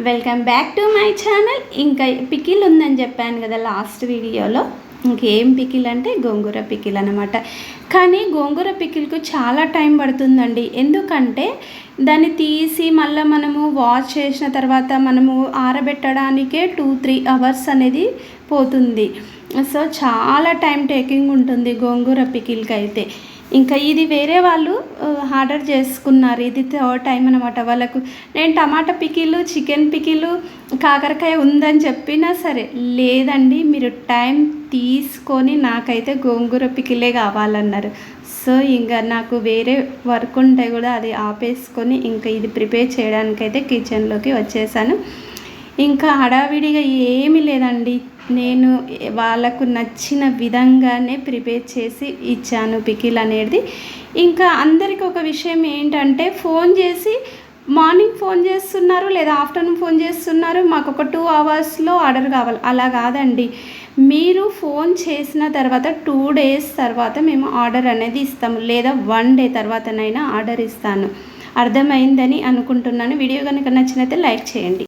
Welcome back to my channel. ఇంకా pickle ఉందని చెప్పాను కదా లాస్ట్ వీడియోలో. ఇంకేం పికిల్ అంటే గోంగూర పికిల్ అనమాట. కానీ గోంగూర పికిల్కు చాలా టైం పడుతుందండి. ఎందుకంటే దాన్ని తీసి మళ్ళీ మనము వాష్ చేసిన తర్వాత మనము ఆరబెట్టడానికే 2-3 అవర్స్ అనేది పోతుంది. సో చాలా టైం టేకింగ్ ఉంటుంది గోంగూర పికిల్కి అయితే. ఇంకా ఇది వేరే వాళ్ళు ఆర్డర్ చేసుకున్నారు. ఇది థర్డ్ టైం అనమాట వాళ్ళకు. నేను టమాటా పికిలు, చికెన్ పికిలు, కాకరకాయ ఉందని చెప్పినా సరే లేదండి మీరు టైం తీసుకొని నాకైతే గోంగూర పికిలే కావాలన్నారు. సో ఇంకా నాకు వేరే వర్క్ ఉంటే కూడా అది ఆపేసుకొని ఇంకా ఇది ప్రిపేర్ చేయడానికైతే కిచెన్లోకి వచ్చేసాను. ఇంకా హడావిడిగా ఏమీ లేదండి. నేను వాళ్ళకు నచ్చిన విధంగానే ప్రిపేర్ చేసి ఇచ్చాను పికిల్ అనేది. ఇంకా అందరికీ ఒక విషయం ఏంటంటే ఫోన్ చేసి మార్నింగ్ ఫోన్ చేస్తున్నారు లేదా ఆఫ్టర్నూన్ ఫోన్ చేస్తున్నారు, మాకు ఒక 2 అవర్స్లో ఆర్డర్ కావాలి. అలా కాదండి, మీరు ఫోన్ చేసిన తర్వాత 2 డేస్ తర్వాత మేము ఆర్డర్ అనేది ఇస్తాము, లేదా 1 డే తర్వాతనైనా ఆర్డర్ ఇస్తాను. అర్థమైందని అనుకుంటున్నాను. వీడియో కనుక నచ్చినైతే లైక్ చేయండి.